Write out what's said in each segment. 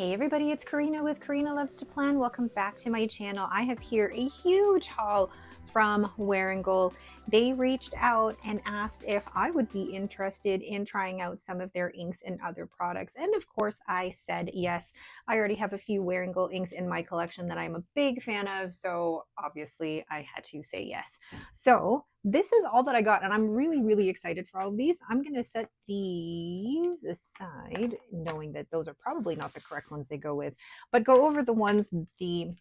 Hey everybody, it's Karina with Karina Loves to Plan. Welcome back to my channel. I have here a huge haul from Wearingeul. They reached out and asked if I would be interested in trying out some of their inks and other products. And of course I said yes. I already have a few Wearingeul inks in my collection that I'm a big fan of, so obviously I had to say yes. So this is all that I got, and I'm really excited for all of these. I'm going to set these aside, knowing that those are probably not the correct ones they go with, but go over the ones, the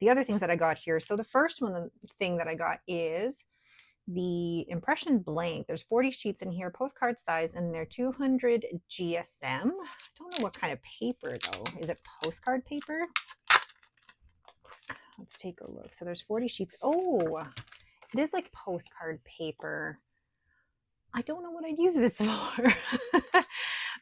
other things that I got here. So the first one, the thing that I got is the impression blank. There's 40 sheets in here, postcard size, and they're 200 GSM. I don't know what kind of paper though. Is it postcard paper? Let's take a look. So there's 40 sheets. Oh, it is like postcard paper. I don't know what I'd use this for.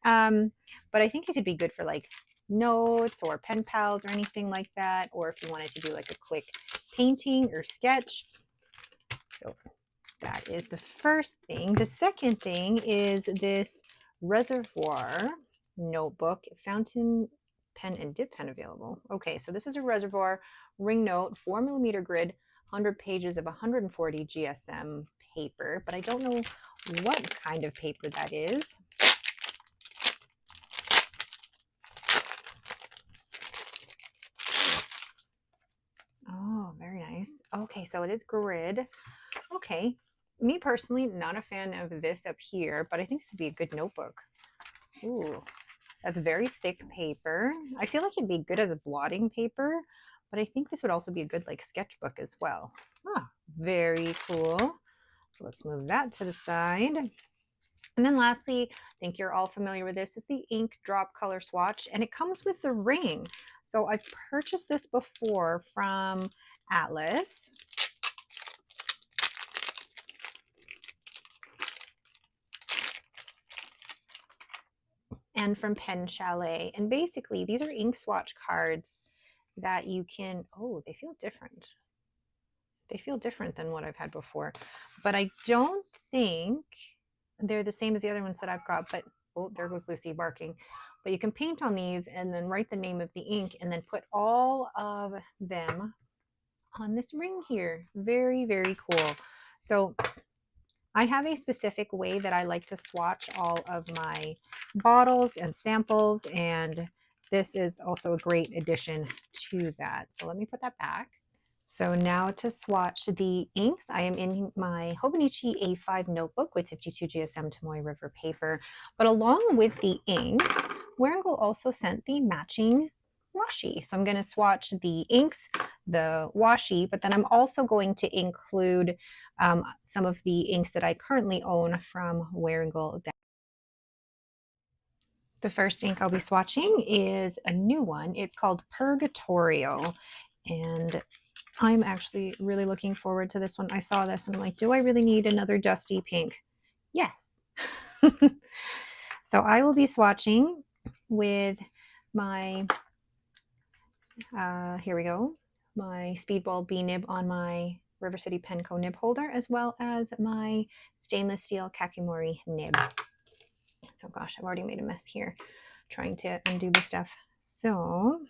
But I think it could be good for like notes or pen pals or anything like that, or if you wanted to do like a quick painting or sketch. So that is the first thing. The second thing is this reservoir notebook, fountain pen and dip pen available. Okay, so this is a reservoir ring note, 4mm grid, 100 pages of 140 GSM paper, but I don't know what kind of paper that is. Oh, very nice. Okay, so it is grid. Okay, me personally, not a fan of this up here, but I think this would be a good notebook. Ooh, that's very thick paper. I feel like it'd be good as a blotting paper, but I think this would also be a good like sketchbook as well. Ah, very cool. So let's move that to the side. And then lastly, I think you're all familiar with this, is the ink drop color swatch, and it comes with the ring. So I've purchased this before from Atlas. And from PenChalet. And basically these are ink swatch cards that you can, oh, they feel different. They feel different than what I've had before, but I don't think they're the same as the other ones that I've got. But oh, there goes Lucy barking. But you can paint on these and then write the name of the ink and then put all of them on this ring here. Very cool. So I have a specific way that I like to swatch all of my bottles and samples, and this is also a great addition to that. So let me put that back. So now to swatch the inks, I am in my Hobonichi A5 notebook with 52 GSM Tomoe River paper. But along with the inks, Wearingeul also sent the matching washi. So I'm going to swatch the inks, the washi, but then I'm also going to include some of the inks that I currently own from Wearingeul. The first ink I'll be swatching is a new one. It's called Purgatorio, and I'm actually really looking forward to this one. I saw this and I'm like, do I really need another dusty pink? Yes. So I will be swatching with my, here we go, my Speedball B nib on my River City Penco nib holder, as well as my stainless steel Kakimori nib. So gosh, I've already made a mess here trying to undo the stuff. So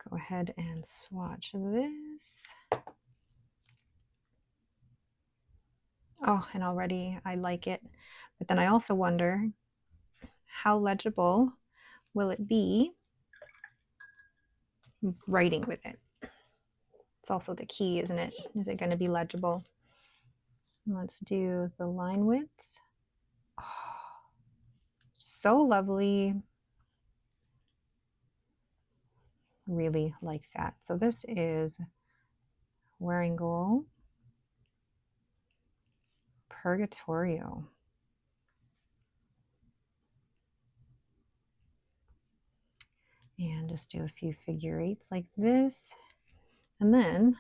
go ahead and swatch this. Oh, and already I like it. But then I also wonder, how legible will it be writing with it? It's also the key, isn't it? Is it going to be legible? Let's do the line widths. Oh, so lovely. Really like that. So this is Wearingeul Purgatorio. And just do a few figure eights like this. And then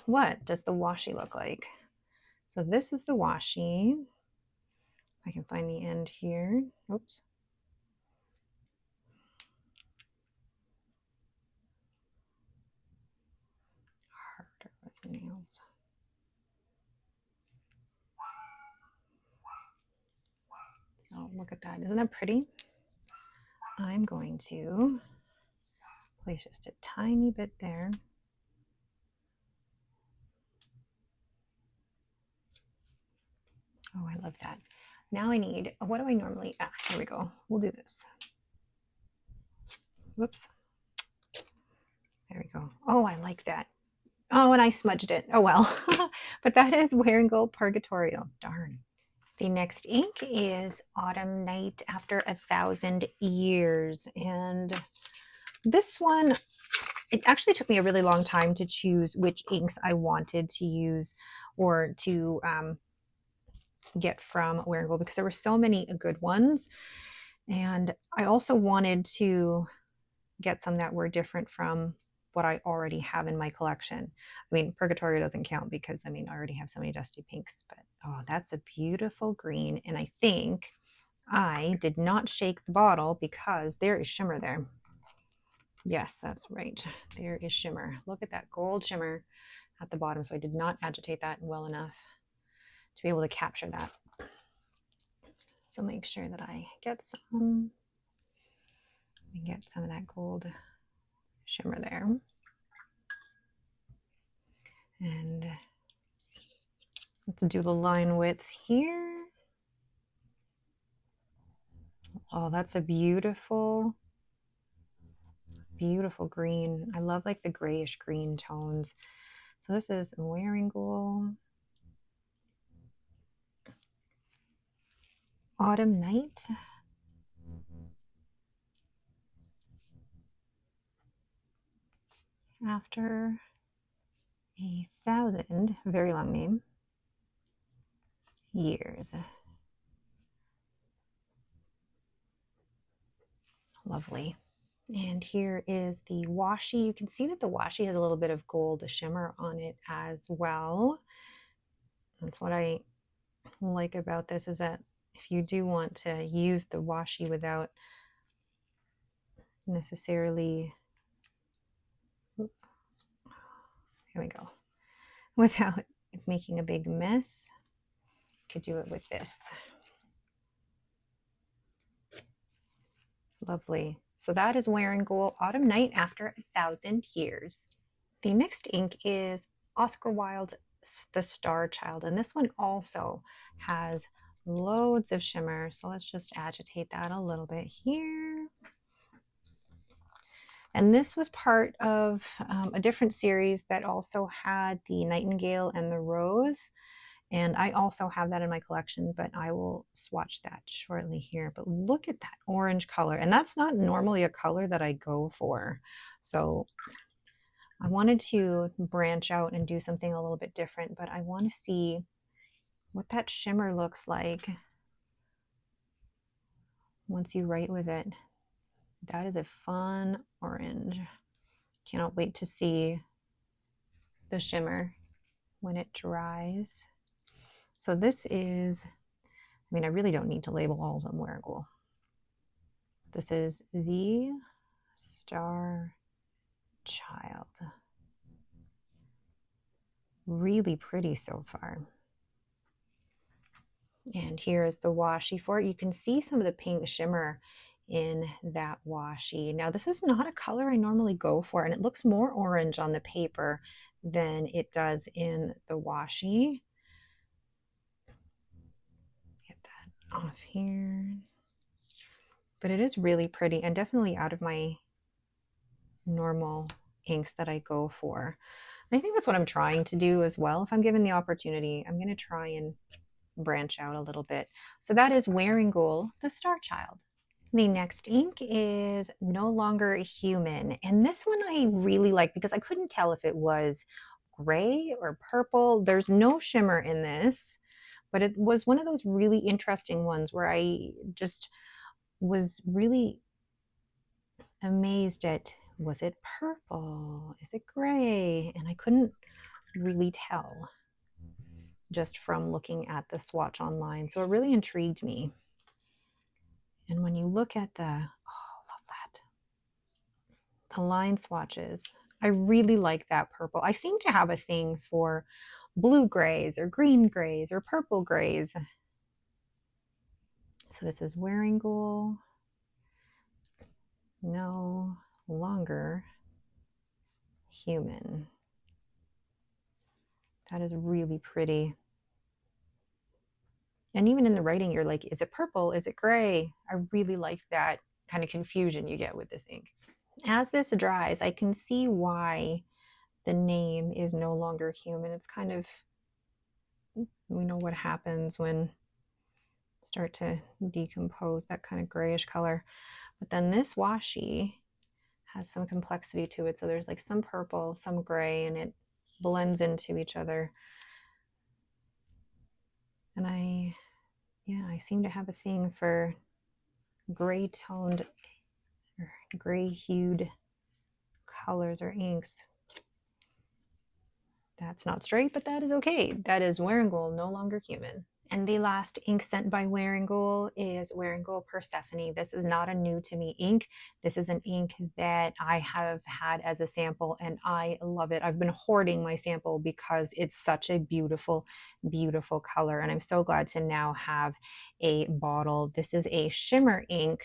what does the washi look like? So this is the washi. I can find the end here. Oops. Harder with nails. So look at that. Isn't that pretty? I'm going to place just a tiny bit there. Oh, I love that. Now I need, what do I normally, here we go. We'll do this. Whoops. There we go. Oh, I like that. Oh, and I smudged it. Oh, well. But that is Wearingeul Purgatorio. Darn. The next ink is Autumn Night After 1,000 Years. And this one, it actually took me a really long time to choose which inks I wanted to use or to get from Wearingeul because there were so many good ones. And I also wanted to get some that were different from what I already have in my collection. I mean, Purgatorio doesn't count because I already have so many dusty pinks, but oh, that's a beautiful green. And I think I did not shake the bottle because there is shimmer there. Yes, that's right. There is shimmer. Look at that gold shimmer at the bottom. So I did not agitate that well enough to be able to capture that. So make sure that I get some of that gold shimmer there. And let's do the line widths here. Oh, that's a beautiful, beautiful green. I love like the grayish green tones. So this is Wearingeul Autumn Night. After 1,000, very long name, years. Lovely. And here is the washi. You can see that the washi has a little bit of gold shimmer on it as well. That's what I like about this, is that if you do want to use the washi without necessarily, here we go, without making a big mess, you could do it with this. Lovely. So that is Wearingeul Autumn Night After 1,000 Years. The next ink is Oscar Wilde's The Star Child, and this one also has loads of shimmer. So let's just agitate that a little bit here. And this was part of a different series that also had the Nightingale and the Rose. And I also have that in my collection, but I will swatch that shortly here. But look at that orange color. And that's not normally a color that I go for. So I wanted to branch out and do something a little bit different, but I want to see what that shimmer looks like once you write with it. That is a fun orange. Cannot wait to see the shimmer when it dries. So this is, I really don't need to label all of them Wearingeul. This is The Star Child. Really pretty so far. And here is the washi for it. You can see some of the pink shimmer in that washi. Now this is not a color I normally go for, and it looks more orange on the paper than it does in the washi. Get that off here. But it is really pretty and definitely out of my normal inks that I go for. And I think that's what I'm trying to do as well. If I'm given the opportunity, I'm going to try and branch out a little bit. So that is Wearingeul, The Star Child. The next ink is No Longer Human. And this one I really like because I couldn't tell if it was gray or purple. There's no shimmer in this, but it was one of those really interesting ones where I just was really amazed at, was it purple? Is it gray? And I couldn't really tell just from looking at the swatch online. So it really intrigued me. And when you look at the, oh, love that, the line swatches, I really like that purple. I seem to have a thing for blue grays or green grays or purple grays. So this is Wearingeul. no longer human. That is really pretty. And even in the writing, you're like, is it purple? Is it gray? I really like that kind of confusion you get with this ink. As this dries, I can see why the name is no longer human. It's kind of, we know what happens when start to decompose, that kind of grayish color. But then this washi has some complexity to it. So there's like some purple, some gray, and it blends into each other. And I seem to have a thing for gray toned or gray hued colors or inks. That's not straight, but that is okay. That is Wearingeul, no longer human. And the last ink sent by Wearingeul is Wearingeul Persephone. This is not a new to me ink. This is an ink that I have had as a sample and I love it. I've been hoarding my sample because it's such a beautiful, beautiful color. And I'm so glad to now have a bottle. This is a shimmer ink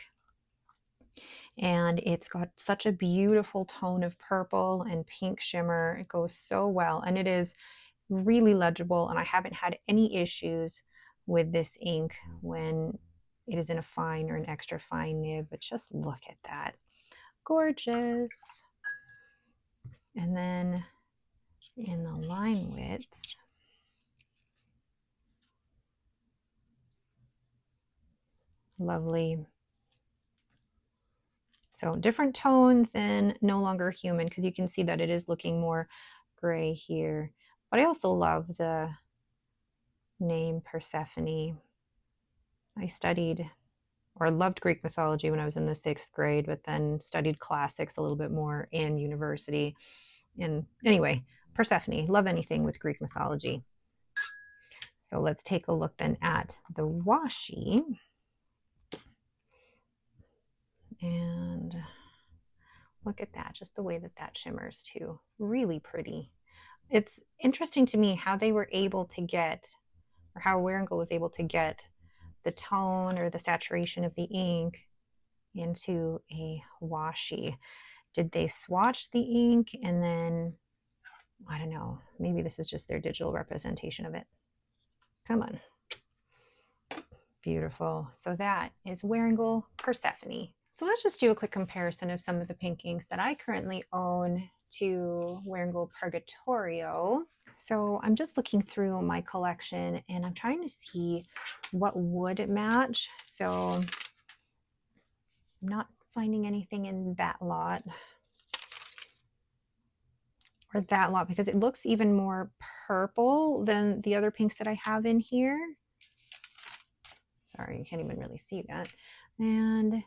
and it's got such a beautiful tone of purple and pink shimmer. It goes so well and it is really legible, and I haven't had any issues with this ink when it is in a fine or an extra fine nib. But just look at that, gorgeous. And then in the line widths, lovely. So different tone than no longer human, because you can see that it is looking more gray here. But I also love the name Persephone. I studied or loved Greek mythology when I was in the 6th grade, but then studied classics a little bit more in university. And anyway, Persephone, love anything with Greek mythology. So let's take a look then at the washi. And look at that, just the way that that shimmers too. Really pretty. It's interesting to me how they were able to get, or how Wearingeul was able to get the tone or the saturation of the ink into a washi. Did they swatch the ink and then, I don't know, maybe this is just their digital representation of it. Come on. Beautiful. So that is Wearingeul Persephone. So let's just do a quick comparison of some of the pink inks that I currently own to Wearingeul Purgatorio. So I'm just looking through my collection and I'm trying to see what would match. So I'm not finding anything in that lot or that lot because it looks even more purple than the other pinks that I have in here. Sorry, you can't even really see that. And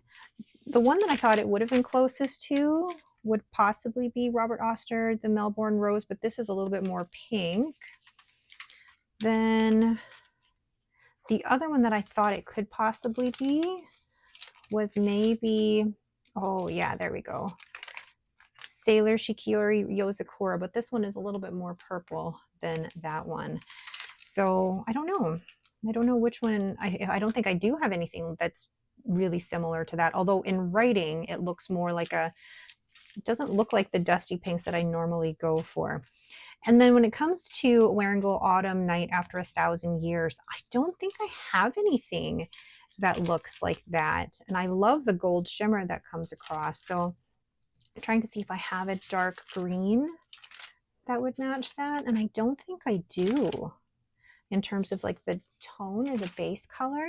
the one that I thought it would have been closest to would possibly be Robert Oster, the Melbourne Rose, but this is a little bit more pink. Then the other one that I thought it could possibly be was maybe, oh yeah, there we go. Sailor Shikiori Yozakura, but this one is a little bit more purple than that one. So I don't know. I don't know which one. I don't think I do have anything that's really similar to that. Although in writing, it looks more like it doesn't look like the dusty pinks that I normally go for. And then when it comes to Wearingeul Autumn Night After 1,000 Years, I don't think I have anything that looks like that. And I love the gold shimmer that comes across. So I'm trying to see if I have a dark green that would match that. And I don't think I do in terms of like the tone or the base color.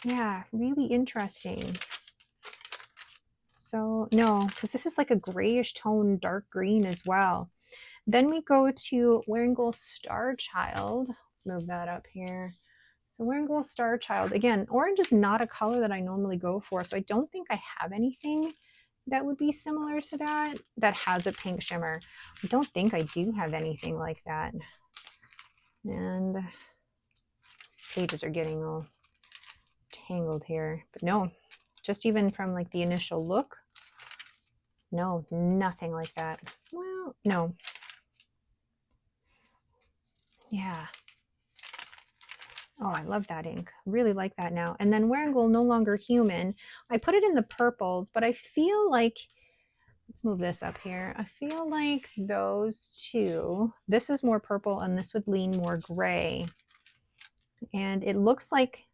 Yeah, really interesting. So no, because this is like a grayish tone, dark green as well. Then we go to Wearingeul Star Child. Let's move that up here. So Wearingeul Star Child, again, orange is not a color that I normally go for, so I don't think I have anything that would be similar to that has a pink shimmer. I don't think I do have anything like that. And pages are getting all tangled here, but no, just even from like the initial look, no, nothing like that. Well, no. Yeah. Oh, I love that ink. Really like that now. And then Wearingeul No Longer Human. I put it in the purples, but I feel like, let's move this up here. I feel like those two, this is more purple and this would lean more gray. And it looks like,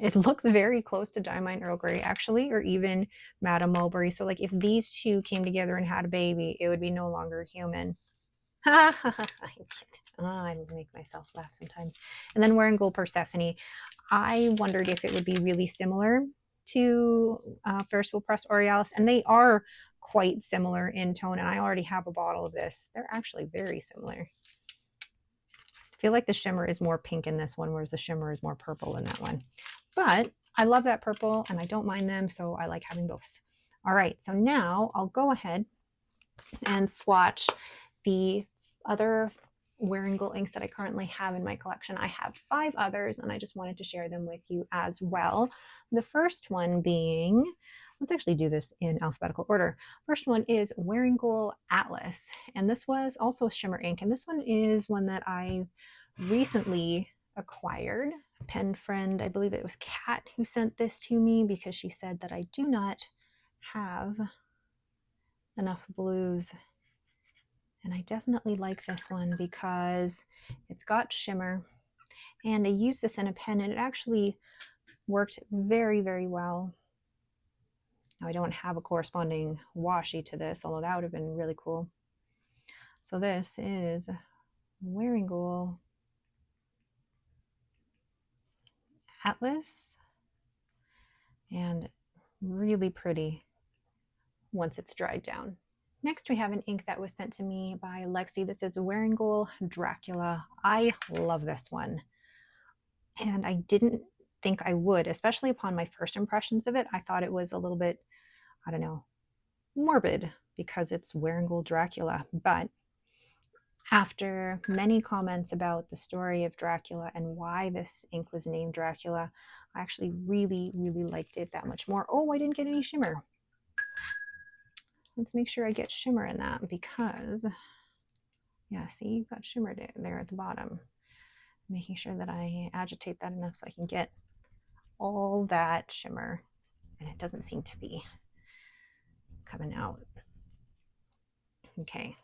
it looks very close to Diamond Earl Grey actually, or even Madame Mulberry. So like if these two came together and had a baby, it would be No Longer Human. I make myself laugh sometimes. And then Wearingeul Persephone. I wondered if it would be really similar to Ferris Wheel Press Aurealis, and they are quite similar in tone. And I already have a bottle of this. They're actually very similar. I feel like the shimmer is more pink in this one, whereas the shimmer is more purple in that one. But I love that purple, and I don't mind them, so I like having both. All right, so now I'll go ahead and swatch the other Wearingeul inks that I currently have in my collection. I have 5 others, and I just wanted to share them with you as well. The first one being, let's actually do this in alphabetical order. First one is Wearingeul Atlas, and this was also a shimmer ink, and this one is one that I recently acquired. A pen friend, I believe it was Kat, who sent this to me because she said that I do not have enough blues. And I definitely like this one because it's got shimmer, and I used this in a pen and it actually worked very, very well. Now I don't have a corresponding washi to this, although that would have been really cool. So this is Wearingeul Atlas, and really pretty once it's dried down. Next, we have an ink that was sent to me by Lexi. This is Wearingeul Dracula. I love this one. And I didn't think I would, especially upon my first impressions of it. I thought it was a little bit, I don't know, morbid because it's Wearingeul Dracula. But after many comments about the story of Dracula and why this ink was named Dracula, I actually really, really liked it that much more. Oh, I didn't get any shimmer. Let's make sure I get shimmer in that because, yeah, see, you've got shimmer there at the bottom. Making sure that I agitate that enough so I can get all that shimmer, and it doesn't seem to be coming out. Okay.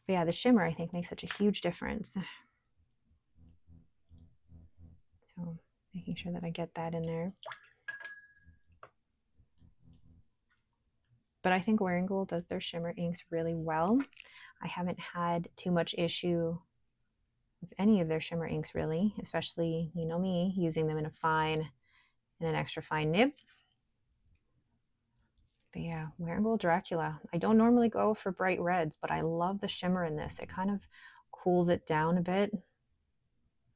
But yeah, the shimmer I think makes such a huge difference. So making sure that I get that in there. But I think Wearingeul does their shimmer inks really well. I haven't had too much issue with any of their shimmer inks really, especially, you know me, using them in an extra fine nib. But yeah, Wearingeul Dracula. I don't normally go for bright reds, but I love the shimmer in this. It kind of cools it down a bit,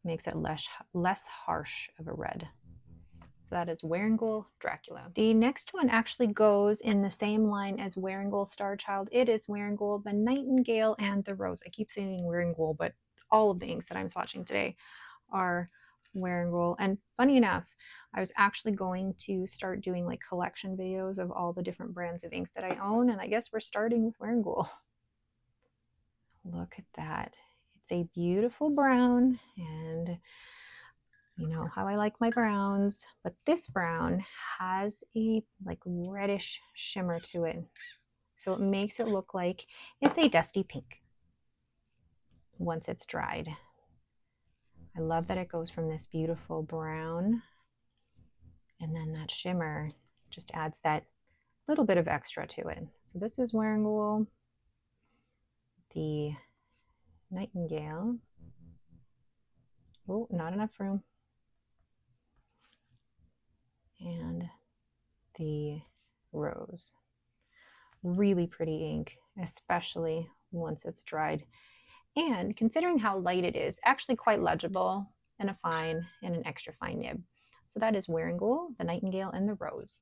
makes it less harsh of a red. So that is Wearingeul Dracula. The next one actually goes in the same line as Wearingeul Starchild. It is Wearingeul the Nightingale and the Rose. I keep saying Wearingeul, but all of the inks that I'm swatching today are Wearingeul. And funny enough, I was actually going to start doing like collection videos of all the different brands of inks that I own, and I guess we're starting with Wearingeul. Look at that. It's a beautiful brown, and you know how I like my browns, but this brown has a like reddish shimmer to it. So it makes it look like it's a dusty pink once it's dried. I love that it goes from this beautiful brown, and then that shimmer just adds that little bit of extra to it. So this is Wearingeul, the Nightingale. Oh, not enough room. And the Rose. Really pretty ink, especially once it's dried. And considering how light it is, actually quite legible in a fine and an extra fine nib. So that is Wearingeul, the Nightingale, and the Rose.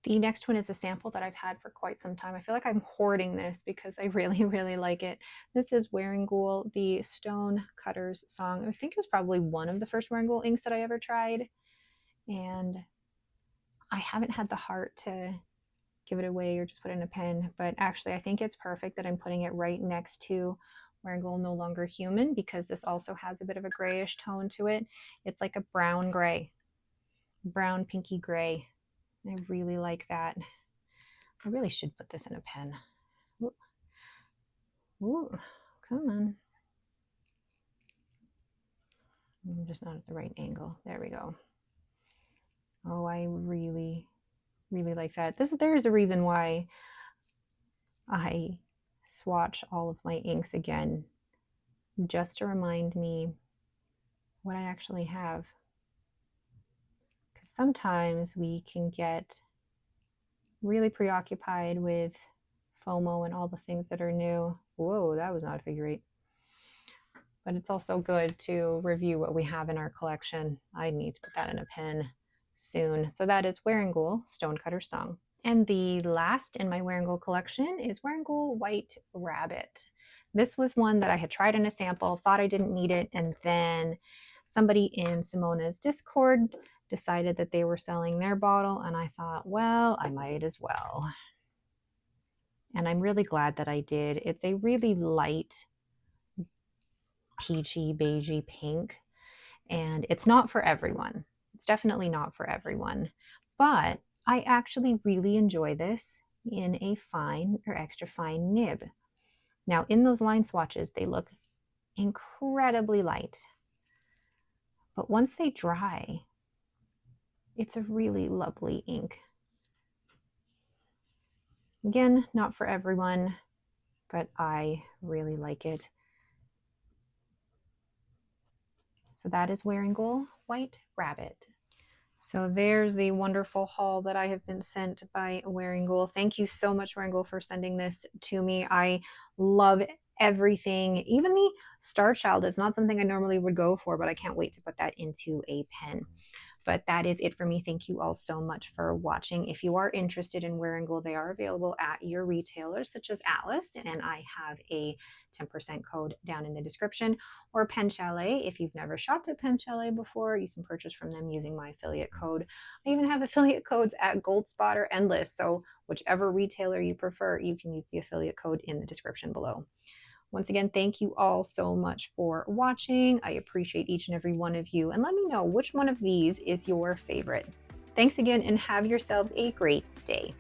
The next one is a sample that I've had for quite some time. I feel like I'm hoarding this because I really, really like it. This is Wearingeul, the Stone Cutter's Song. I think it was probably one of the first Wearingeul inks that I ever tried. And I haven't had the heart to give it away or just put it in a pen, but actually I think it's perfect that I'm putting it right next to Wearingeul No Longer Human, because this also has a bit of a grayish tone to it. It's like a brown gray, brown pinky gray. I really like that. I really should put this in a pen. Ooh, ooh, come on. I'm just not at the right angle. There we go. Oh, I really, really like that. There's a reason why I swatch all of my inks again, just to remind me what I actually have. Because sometimes we can get really preoccupied with FOMO and all the things that are new. Whoa, that was not a figure eight. But it's also good to review what we have in our collection. I need to put that in a pen soon. So that is Wearingeul Stonecutter Song. And the last in my Wearingeul collection is Wearingeul White Rabbit. This was one that I had tried in a sample, thought I didn't need it, and then somebody in Simona's Discord decided that they were selling their bottle, and I thought, well, I might as well. And I'm really glad that I did. It's a really light, peachy, beigey pink, and it's not for everyone. It's definitely not for everyone, but I actually really enjoy this in a fine or extra fine nib. Now, in those line swatches, they look incredibly light, but once they dry, it's a really lovely ink. Again, not for everyone, but I really like it. So that is Wearingeul White Rabbit. So there's the wonderful haul that I have been sent by Wearingeul. Thank you so much, Wearingeul, for sending this to me. I love everything. Even the Star Child is not something I normally would go for, but I can't wait to put that into a pen. But that is it for me. Thank you all so much for watching. If you are interested in Wearingeul, they are available at your retailers such as Atlas, and I have a 10% code down in the description, or PenChalet. If you've never shopped at PenChalet before, you can purchase from them using my affiliate code. I even have affiliate codes at Goldspot or Endless, so whichever retailer you prefer, you can use the affiliate code in the description below. Once again, thank you all so much for watching. I appreciate each and every one of you, and let me know which one of these is your favorite. Thanks again, and have yourselves a great day.